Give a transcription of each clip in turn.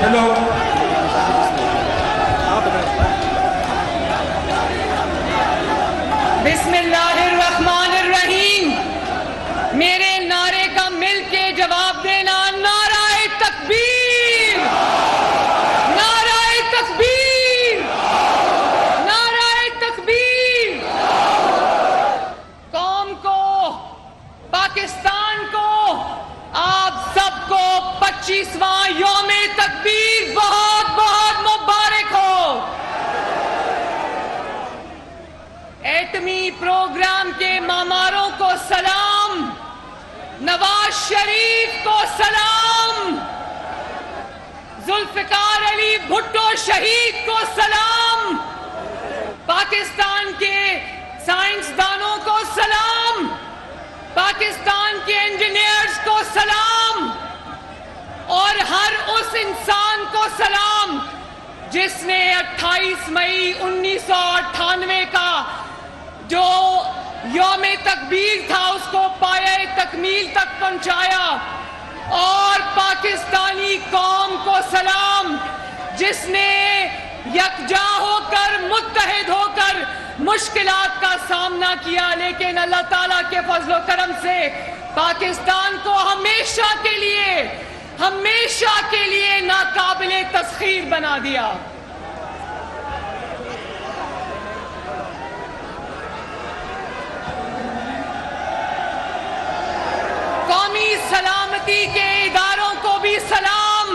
Hello बिस्मिल्लाहिर्रहमानिर्रहीम। मेरे नारे का मिल के जवाब देना। नाराए तकबीर, नाराए तकबीर, नाराए तकबीर। कौम को, पाकिस्तान को, आप सबको 25वां यौमे तकबीर बहुत बहुत मुबारक हो। एटमी प्रोग्राम के मामारों को सलाम, नवाज शरीफ को सलाम, जुल्फिकार अली भुट्टो शहीद को सलाम, पाकिस्तान के साइंसदानों को सलाम, पाकिस्तान के इंजीनियर्स को सलाम और हर उस इंसान को सलाम जिसने 28 मई 1998 का जो यौमे तकबीर था उसको पाए तकमील तक पहुंचाया, और पाकिस्तानी कौम को सलाम जिसने यकजा होकर, मुत्तहिद होकर मुश्किलात का सामना किया, लेकिन अल्लाह ताला के फजल करम से पाकिस्तान को हमेशा के लिए नाकाबिले तस्खीर बना दिया। कौमी सलामती के इदारों को भी सलाम,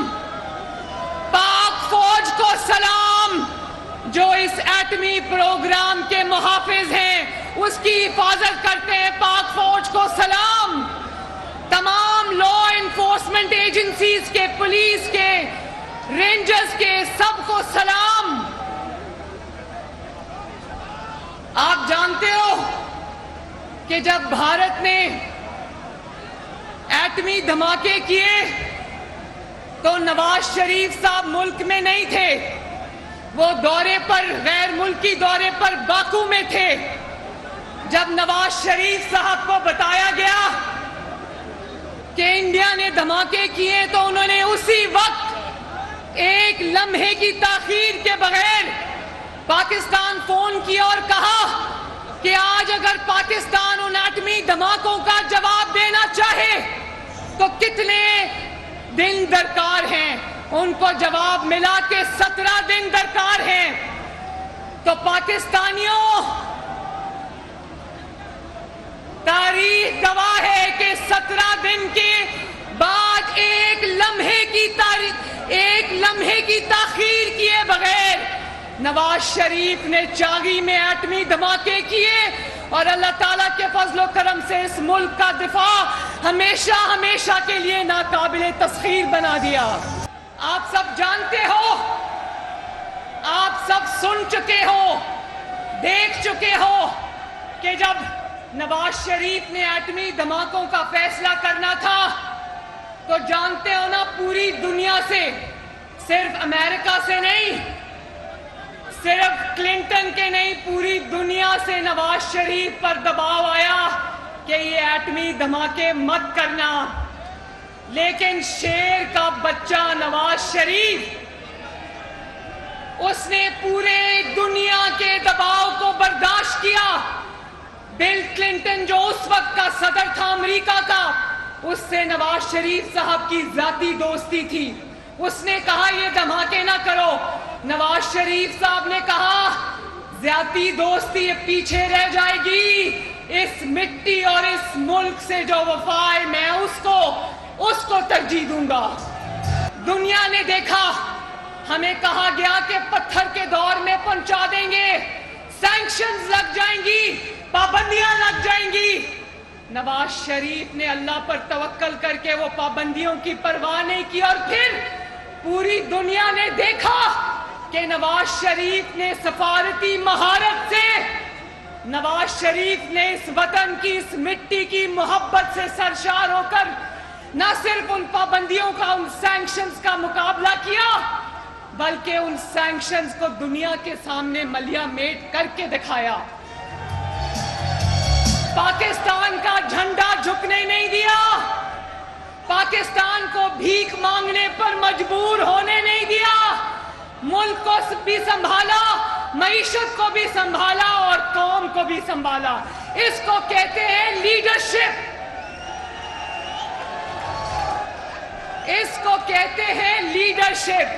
पाक फौज को सलाम जो इस एटमी प्रोग्राम के मुहाफिज हैं, उसकी हिफाजत करते हैं, पाक फौज को सलाम। तमाम लॉ एनफोर्समेंट एजेंसीज के, पुलिस के, रेंजर्स के, सबको सलाम। आप जानते हो कि जब भारत ने एटमी धमाके किए तो नवाज शरीफ साहब मुल्क में नहीं थे, वो दौरे पर, गैर मुल्की दौरे पर बाकू में थे। जब नवाज शरीफ साहब को बताया गया कि इंडिया ने धमाके किए तो उन्होंने उसी वक्त एक लम्हे की ताखीर के बगैर पाकिस्तान फोन किया और कहा कि आज अगर पाकिस्तान उन एटमी धमाकों का जवाब देना चाहे तो कितने दिन दरकार हैं। उनको जवाब मिला कि 17 दिन दरकार हैं। तो पाकिस्तानियों, तारीख गवाह है कि 17 दिन के बाद एक लम्हे की ताखीर किए बगैर नवाज शरीफ ने चागी में एटमी धमाके किए और अल्लाह ताला के फजल करम से इस मुल्क का दिफा हमेशा के लिए नाकाबिले तस्खीर बना दिया। आप सब जानते हो, आप सब सुन चुके हो, देख चुके हो कि जब नवाज शरीफ ने एटमी धमाकों का फैसला करना था तो जानते हो ना, पूरी दुनिया से, सिर्फ अमेरिका से नहीं, सिर्फ क्लिंटन के नहीं, पूरी दुनिया से नवाज शरीफ पर दबाव आया कि ये एटमी धमाके मत करना। लेकिन शेर का बच्चा नवाज शरीफ, उसने पूरे दुनिया के दबाव को बर्दाश्त किया। बिल क्लिंटन जो उस वक्त का सदर था अमेरिका का, उससे नवाज शरीफ साहब की जाती दोस्ती थी। उसने कहा ये धमाके ना करो। नवाज शरीफ साहब ने कहा ज्याती दोस्ती ये पीछे रह जाएगी, इस मिट्टी और इस मुल्क से जो वफा है मैं उसको तरजीह दूंगा। दुनिया ने देखा, हमें कहा गया कि पत्थर के दौर में पहुंचा देंगे, सैंक्शंस लग जाएंगी, पाबंदियां लग जाएंगी। नवाज शरीफ ने अल्लाह पर तवक्कल करके वो पाबंदियों की परवाह नहीं की और फिर पूरी दुनिया ने देखा कि नवाज शरीफ ने सफारती महारत से, नवाज शरीफ ने इस वतन की, इस मिट्टी की मोहब्बत से सरशार होकर न सिर्फ उन पाबंदियों का, उन सैंक्शंस का मुकाबला किया, बल्कि उन सैंक्शंस को दुनिया के सामने मलिया मेट करके दिखाया। पाकिस्तान का झंडा झुकने नहीं दिया। पाकिस्तान को भीख मांगने पर मजबूर होने नहीं दिया, मुल्क को भी संभाला, मईशत को भी संभाला और कौम को भी संभाला। इसको कहते हैं लीडरशिप, इसको कहते हैं लीडरशिप,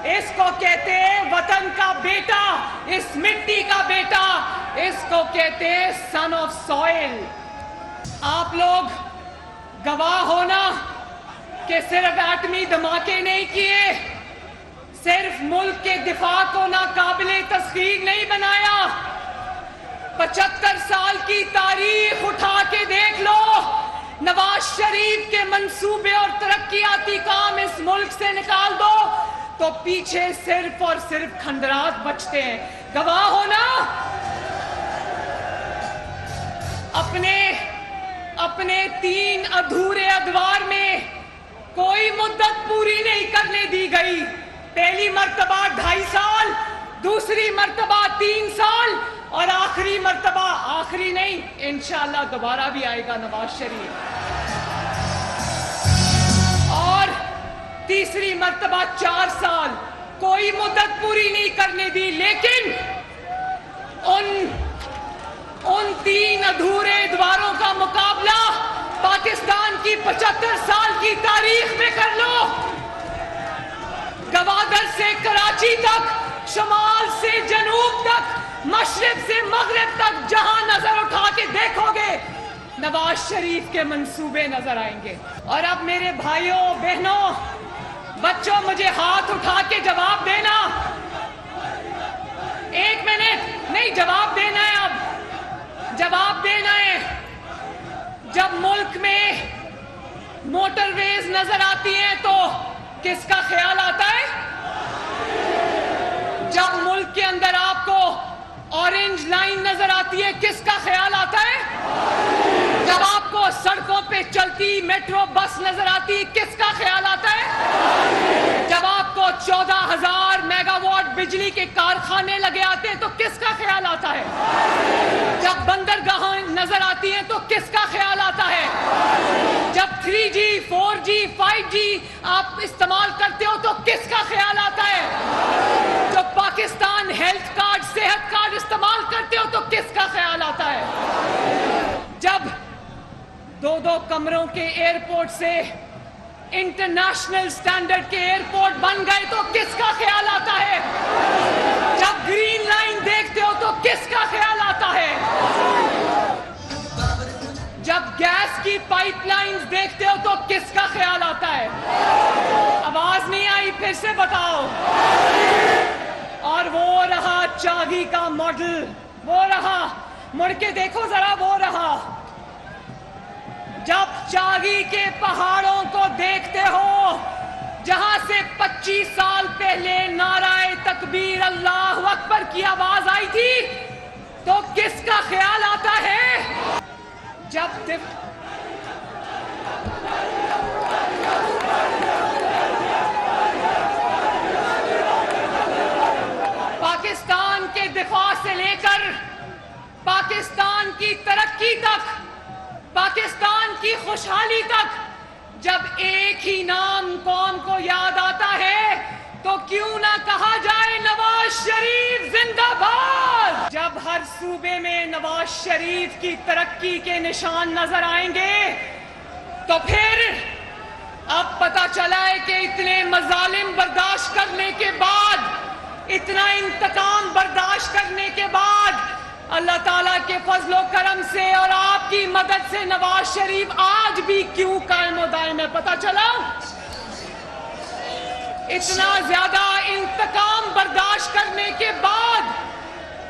इसको कहते हैं वतन का बेटा, इस मिट्टी का बेटा, इसको कहते हैं सन ऑफ सॉइल। आप लोग गवाह होना कि सिर्फ एटमी धमाके नहीं किए, सिर्फ मुल्क के दिफा को नाकाबिले तस्खीर नहीं बनाया, 75 साल की तारीख उठा के देख लो, नवाज शरीफ के मंसूबे और तरक्याती काम इस मुल्क से निकाल दो तो पीछे सिर्फ और सिर्फ खंडरात बचते हैं। गवाह होना। अपने 3 अधूरे अदवार में कोई मुद्दत पूरी नहीं करने दी गई। पहली मर्तबा 2.5 साल, दूसरी मर्तबा 3 साल और आखिरी मर्तबा, आखिरी नहीं, इंशाअल्लाह दोबारा भी आएगा नवाज शरीफ, और तीसरी मर्तबा 4 साल। कोई मुद्दत पूरी नहीं करने दी, लेकिन उन 3 अधूरे द्वारों का मुकाबला पाकिस्तान की 75 साल की तारीख में कर लो। गवादर से कराची तक, शुमाल से जनूब तक, मशरिक से मगरिब तक, जहां नजर उठा के देखोगे नवाज शरीफ के मंसूबे नजर आएंगे। और अब मेरे भाइयों बहनों बच्चों, मुझे हाथ उठा के जवाब देना। 1 मिनट नहीं, जवाब देना है, अब जवाब देना है। जब मुल्क में मोटरवेज नजर आती हैं तो किसका ख्याल आता है? जब मुल्क के अंदर आपको ऑरेंज लाइन नजर आती है, किसका ख्याल आता है? जब आपको सड़कों पे चलती मेट्रो बस नजर आती है, किसका ख्याल आता है? जब आपको 14,000 मेगावाट बिजली के कारखाने लगे आते हैं तो किसका ख्याल आता है? जब बंदरगाहें नजर आती हैं तो किसका ख्याल आता है? जब 3G, 4G, 5G आप इस्तेमाल करते हो तो किसका ख्याल आता है? जब पाकिस्तान हेल्थ कार्ड, सेहत कार्ड इस्तेमाल करते हो तो किसका ख्याल आता है? जब 2-2 कमरों के एयरपोर्ट से इंटरनेशनल स्टैंडर्ड के एयरपोर्ट बन गए तो किसका ख्याल आता है? जब ग्रीन लाइन देखते हो तो किसका ख्याल आता है? जब गैस की पाइपलाइंस देखते हो तो किसका ख्याल आता है? आवाज नहीं आई, फिर से बताओ। और वो रहा चागी का मॉडल, वो रहा, मुड़ के देखो जरा, वो रहा। जब चागी के पहाड़ों को देखते हो जहां से 25 साल पहले नाराए तकबीर अल्लाह अकबर की आवाज आई थी तो किसका ख्याल आता है? जब पाकिस्तान के दिफा से लेकर पाकिस्तान की तरक्की तक, पाकिस्तान की खुशहाली तक, जब एक ही नाम कौम को याद आता है तो क्यों ना कहा जाए नवाज शरीफ जिंदाबाद। जब हर सूबे में नवाज शरीफ की तरक्की के निशान नजर आएंगे तो फिर अब पता चला है कि इतने मजालिम बर्दाश्त करने के बाद, इतना इंतकाम बर्दाश्त करने के बाद, अल्लाह ताला के फजलो करम से और आपकी मदद से नवाज शरीफ आज भी क्यों कायम व दायम है, पता चला? इतना ज्यादा इंतकाम बर्दाश्त करने के बाद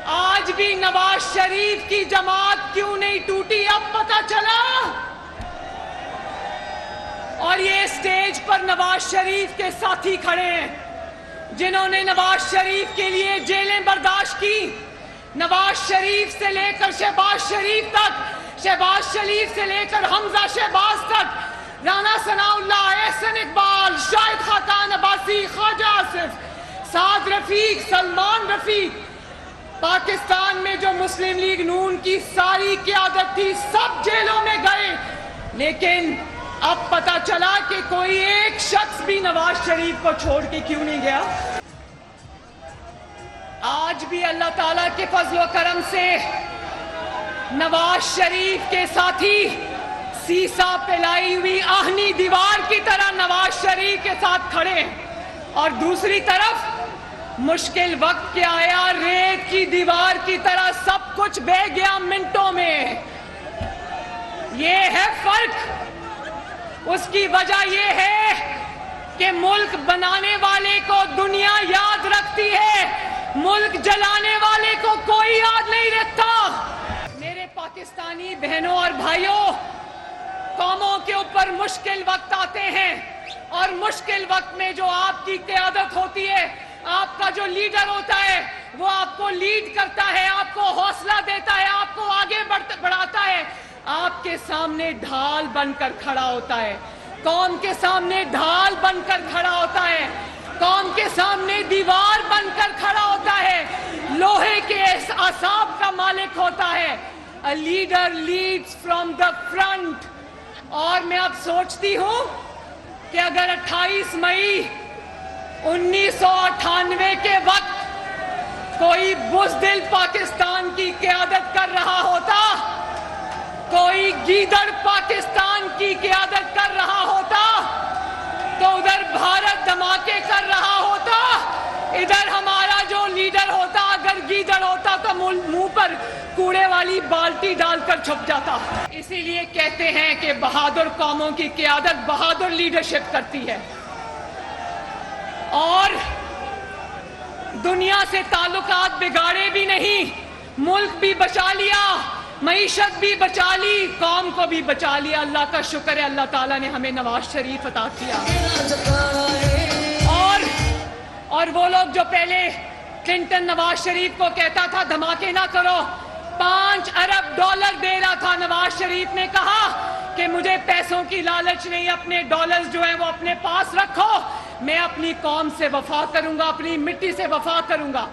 आज भी नवाज शरीफ की जमात क्यों नहीं टूटी, अब पता चला। और ये स्टेज पर नवाज शरीफ के साथी खड़े हैं जिन्होंने नवाज शरीफ के लिए जेलें बर्दाश्त की। नवाज शरीफ से लेकर शहबाज शरीफ तक, शहबाज शरीफ से लेकर हमजा शहबाज तक, राना सनाउल्लाह, एहसन इकबाल, शाहिद खाकान अब्बासी, ख्वाजा आसिफ, साद रफीक, सलमान रफीक, पाकिस्तान में जो मुस्लिम लीग नून की सारी क़यादत थी सब जेलों में गए, लेकिन اب پتا چلا کہ کوئی ایک شخص بھی نواز شریف کو چھوڑ کے کیوں نہیں گیا. آج بھی اللہ تعالیٰ کے فضل و کرم سے نواز شریف کے ساتھی سیسا پلائی ہوئی آہنی دیوار کی طرح نواز شریف کے ساتھ کھڑے ہیں، اور دوسری طرف مشکل وقت کیا آیا ریت کی دیوار کی طرح سب کچھ بہ گیا منٹوں میں. یہ ہے فرق. اس کی وجہ یہ ہے کہ ملک بنانے والے کو دنیا یاد رکھتی ہے، ملک جلانے والے کو کوئی یاد نہیں رکھتا. میرے پاکستانی بہنوں اور بھائیوں، قوموں کے اوپر مشکل وقت آتے ہیں، اور مشکل وقت میں جو آپ کی قیادت ہوتی ہے، آپ کا جو لیڈر ہوتا ہے، وہ آپ کو لیڈ کرتا ہے، آپ کو حوصلہ دیتا ہے، آپ کو آگے بڑھاتا ہے، آپ کے سامنے ڈھال بن کر کھڑا ہوتا ہے، قوم کے سامنے ڈھال بن کر کھڑا ہوتا ہے، قوم کے سامنے دیوار بن کر کھڑا ہوتا ہے، لوہے کے اعصاب کا مالک ہوتا ہے. A leader leads from the front. اور میں اب سوچتی ہوں کہ اگر 28 مئی 1998 کے وقت کوئی بزدل پاکستان کی قیادت کر رہا ہوتا، کوئی گیدڑ پاکستان کی قیادت کر رہا ہوتا، تو ادھر بھارت دھماکے کر رہا ہوتا، ادھر ہمارا جو لیڈر ہوتا اگر گیدڑ ہوتا تو منہ پر کوڑے والی بالٹی ڈال کر چھپ جاتا. اسی لیے کہتے ہیں کہ بہادر قوموں کی قیادت بہادر لیڈرشپ کرتی ہے. اور دنیا سے تعلقات بگاڑے بھی نہیں، ملک بھی بچا لیا، معیشت بھی بچا لی، قوم کو بھی بچا لیا. اللہ کا شکر ہے اللہ تعالیٰ نے ہمیں نواز شریف عطا کیا. اور وہ لوگ جو پہلے کلنٹن نواز شریف کو کہتا تھا دھماکے نہ کرو، 5 ارب ڈالر دے رہا تھا، نواز شریف نے کہا کہ مجھے پیسوں کی لالچ نہیں، اپنے ڈالرز جو ہیں وہ اپنے پاس رکھو، میں اپنی قوم سے وفا کروں گا، اپنی مٹی سے وفا کروں گا.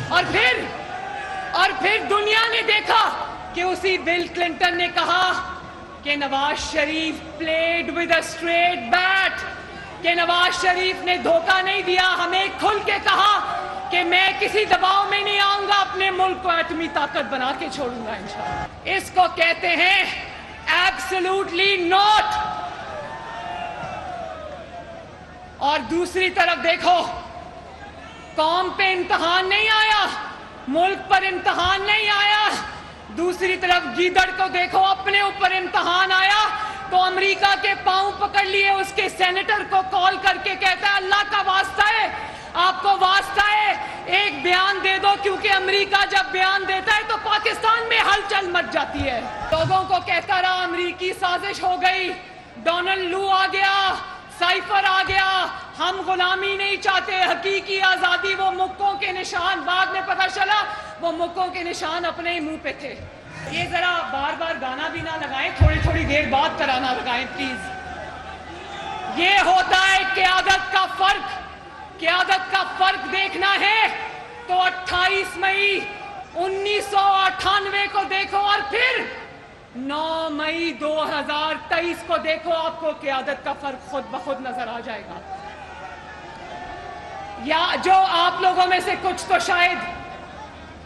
اور پھر دنیا نے دیکھا کہ اسی بل کلنٹن نے کہا کہ Nawaz Sharif played with a straight bat, کہ نواز شریف نے دھوکہ نہیں دیا، ہمیں کھل کے کہا کہ میں کسی دباؤ میں نہیں آؤں گا، اپنے ملک کو ایٹمی طاقت بنا کے چھوڑوں گا انشاءاللہ. اس کو کہتے ہیں ایبسولوٹلی ناٹ. اور دوسری طرف دیکھو، قوم پہ امتحان نہیں آیا، ملک پر امتحان نہیں آیا. دوسری طرف گیدڑ کو دیکھو، اپنے اوپر امتحان آیا تو امریکہ کے پاؤں پکڑ لیے، اس کے سینیٹر کو کال کر کے کہتا ہے اللہ کا واسطہ ہے، آپ کو واسطہ ہے ایک بیان دے دو، کیونکہ امریکہ جب بیان دیتا ہے تو پاکستان میں ہلچل مچ جاتی ہے. لوگوں کو کہتا رہا امریکی سازش ہو گئی، ڈونلڈ لو آ گیا، سائفر آ گیا، ہم غلامی نہیں چاہتے، حقیقی آزادی. وہ مکوں کے نشان بعد میں پتہ چلا وہ مکوں کے نشان اپنے ہی منہ پہ تھے. یہ ذرا بار بار گانا بھی نہ لگائیں، تھوڑی دیر بعد کرانا لگائیں پلیز. یہ ہوتا ہے قیادت کا فرق. قیادت کا فرق دیکھنا ہے تو 28 مئی 1998 کو دیکھو، اور پھر 9 مئی 2023 کو دیکھو، آپ کو قیادت کا فرق خود بخود نظر آ جائے گا. یا جو آپ لوگوں میں سے کچھ تو شاید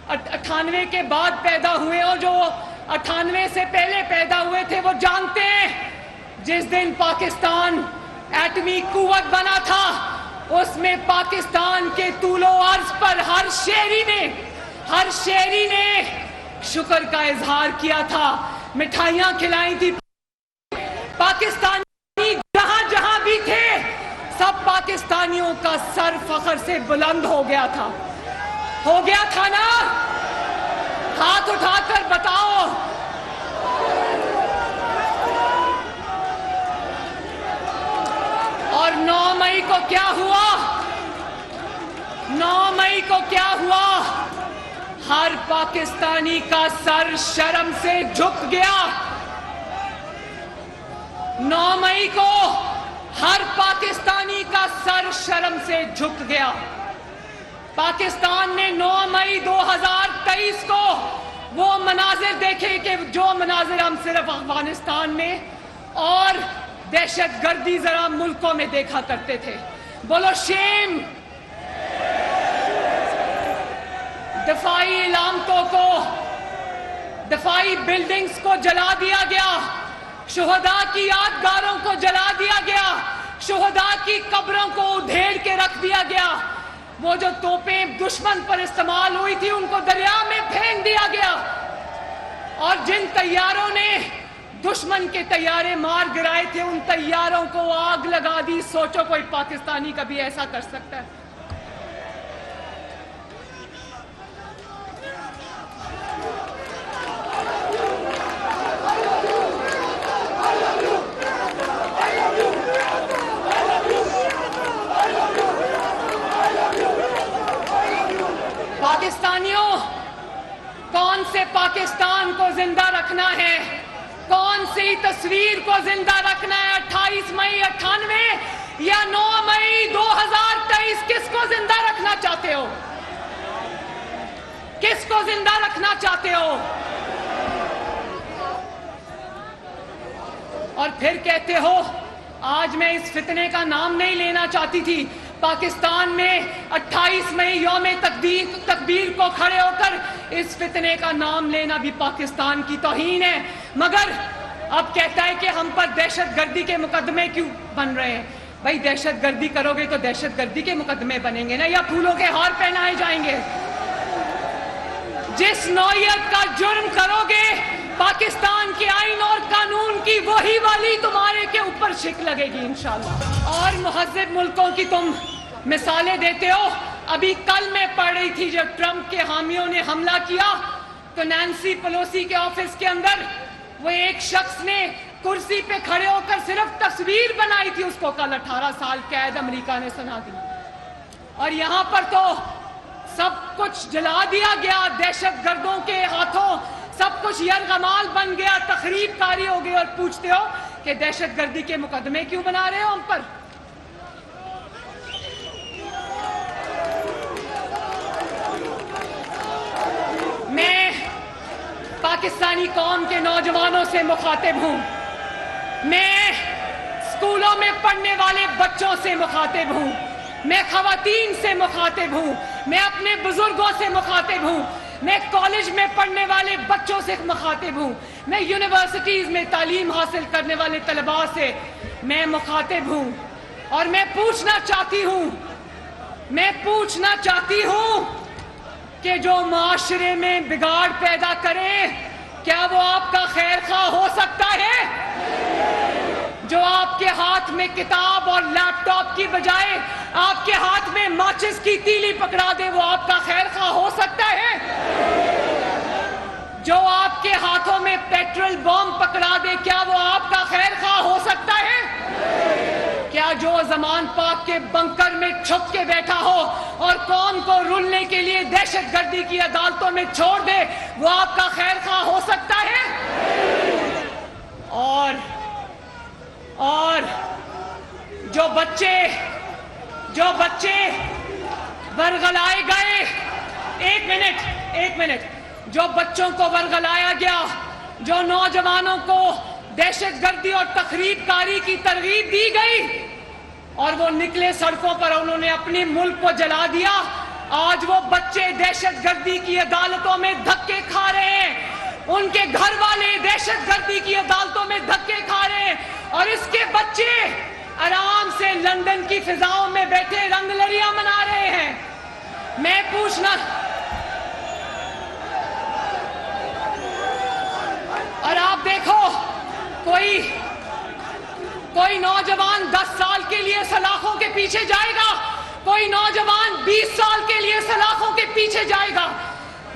98 کے بعد پیدا ہوئے، اور جو 98 سے پہلے پیدا ہوئے تھے وہ جانتے ہیں جس دن پاکستان ایٹمی قوت بنا تھا، اس میں پاکستان کے طول و عرض پر ہر شہری نے شکر کا اظہار کیا تھا، مٹھائیاں کھلائی تھی. پاکستانی جہاں جہاں بھی تھے سب پاکستانیوں کا سر فخر سے بلند ہو گیا تھا نا. ہاتھ اٹھا کر بتاؤ. اور 9 مئی کو کیا ہوا؟ 9 مئی کو کیا ہوا؟ ہر پاکستانی کا سر شرم سے جھک گیا. 9 مئی کو ہر پاکستانی کا سر شرم سے جھک گیا. پاکستان نے 9 مئی 2023 کو وہ مناظر دیکھے کہ جو مناظر ہم صرف افغانستان میں اور दहशत गर्दी जरा मुल्कों में देखा करते थे। बोलो शेम। दफाई इलामतों को, दफाई बिल्डिंग्स को जला दिया गया, शुहदा की यादगारों को जला दिया गया, शुहदा की कब्रों को उधेड़ के रख दिया गया। वो जो तोपें दुश्मन पर इस्तेमाल हुई थी उनको दरिया में फेंक दिया गया। और जिन तैयारों ने दुश्मन के तैयारे मार गिराए थे उन तैयारों को आग लगा दी। सोचो कोई पाकिस्तानी कभी ऐसा कर सकता है? पाकिस्तानियों, कौन से पाकिस्तान को जिंदा रखना है? कौन सी तस्वीर को जिंदा रखना है? 28 मई 98 या 9 मई 2023? किसको जिंदा रखना चाहते हो? किसको जिंदा रखना चाहते हो? और फिर कहते हो आज मैं इस फितने का नाम नहीं लेना चाहती थी। पाकिस्तान में 28 मई यौम तकबीर को खड़े होकर इस फितने का नाम लेना भी पाकिस्तान की तौहीन है। मगर अब कहता है कि हम पर दहशतगर्दी के मुकदमे क्यों बन रहे हैं? भाई दहशतगर्दी करोगे तो दहशतगर्दी के मुकदमे बनेंगे ना, या फूलों के हार पहनाए जाएंगे? जिस नौयत का जुर्म करोगे पाकिस्तान के आईन और कानून की वही वाली तुम्हारे के ऊपर शिक लगेगी इंशाल्लाह। और मुहज़्ज़ब मुल्कों की तुम मिसालें देते हो। अभी कल मैं पढ़ रही थी जब ट्रंप के हामियों ने हमला किया तो नैन्सी पेलोसी के ऑफिस के अंदर वो एक शख्स ने कुर्सी पे खड़े होकर सिर्फ तस्वीर बनाई थी, उसको कल 18 साल कैद अमेरिका ने सुना दी। और यहां पर तो सब कुछ जला दिया गया दहशतगर्दों के हाथों, सब कुछ यरगमाल बन गया, तखरीबकारी हो गई। और पूछते हो कि दहशतगर्दी के मुकदमे क्यों बना रहे हो हम पर? मैं पाकिस्तानी कौम के नौजवानों से मुखातिब हूं, मैं स्कूलों में पढ़ने वाले बच्चों से मुखातिब हूं, मैं खवातीन से मुखातिब हूं, मैं अपने बुजुर्गों से मुखातिब हूं, मैं कॉलेज में पढ़ने वाले बच्चों से मुखातिब हूं, मैं यूनिवर्सिटीज में तालीम हासिल करने वाले तलबा से मैं मुखातिब हूं। और मैं पूछना चाहती हूं कि जो माशरे में बिगाड़ पैदा करे क्या वो आपका खैर ख्वाह हो सकता है? जो आपके हाथ में किताब और लैपटॉप की बजाय आपके हाथ में माचिस की तीली पकड़ा दे वो आपका खैर ख्वाह हो सकता है? जो आपके हाथों में पेट्रोल बम पकड़ा दे क्या वो आपका खैर ख्वाह हो सकता है? क्या जो ज़मान पाक के बंकर में छुप के बैठा हो और कौम को रुलने के लिए दहशतगर्दी की अदालतों में छोड़ दे वो आपका खैर ख्वाह हो सकता है? और जो बच्चे वरगलाए गए, एक मिनट, जो बच्चों को वरगलाया गया, जो नौजवानों को दहशतगर्दी और तखरीबकारी की तरगीब दी गई और वो निकले सड़कों पर, उन्होंने अपने मुल्क को जला दिया। आज वो बच्चे दहशतगर्दी की अदालतों में धक्के खा रहे हैं, उनके घर वाले दहशतगर्दी की अदालतों में धक्के खा रहे हैं और इसके बच्चे आराम से लंदन की फिजाओं में बैठे रंगलरियां मना रहे हैं। मैं पूछना, और आप देखो कोई नौजवान 10 साल के लिए सलाखों के पीछे जाएगा, कोई नौजवान 20 साल के लिए सलाखों के पीछे जाएगा।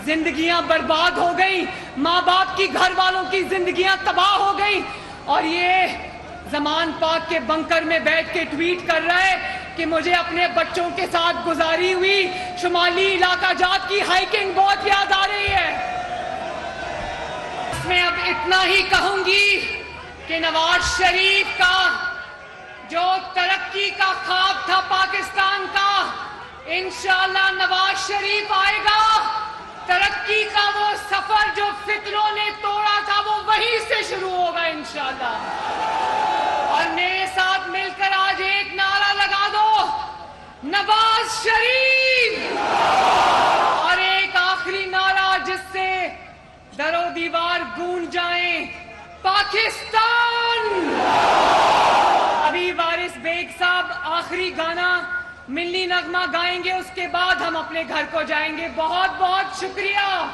जिंदगियां बर्बाद हो गई, माँ बाप की, घर वालों की जिंदगियां तबाह हो गई। और ये ज़मान पाक के बंकर में बैठ के ट्वीट कर रहा है कि मुझे अपने बच्चों के साथ गुजारी हुई शुमाली इलाका जात की हाइकिंग बहुत याद आ रही है। मैं अब इतना ही कहूंगी कि नवाज शरीफ का जो तरक्की का ख्वाब था पाकिस्तान का, इंशाअल्लाह नवाज शरीफ आएगा। तरक्की का वो सफर जो फितरों ने तोड़ा था वो वहीं से शुरू होगा इंशाअल्लाह। اور میرے ساتھ مل کر آج ایک نعرہ لگا دو، نواز شریف، اور ایک آخری نعرہ جس سے در و دیوار گونج جائیں، پاکستان۔ ابھی وارث بیگ صاحب آخری گانا ملی نغمہ گائیں گے، اس کے بعد ہم اپنے گھر کو جائیں گے۔ بہت بہت شکریہ۔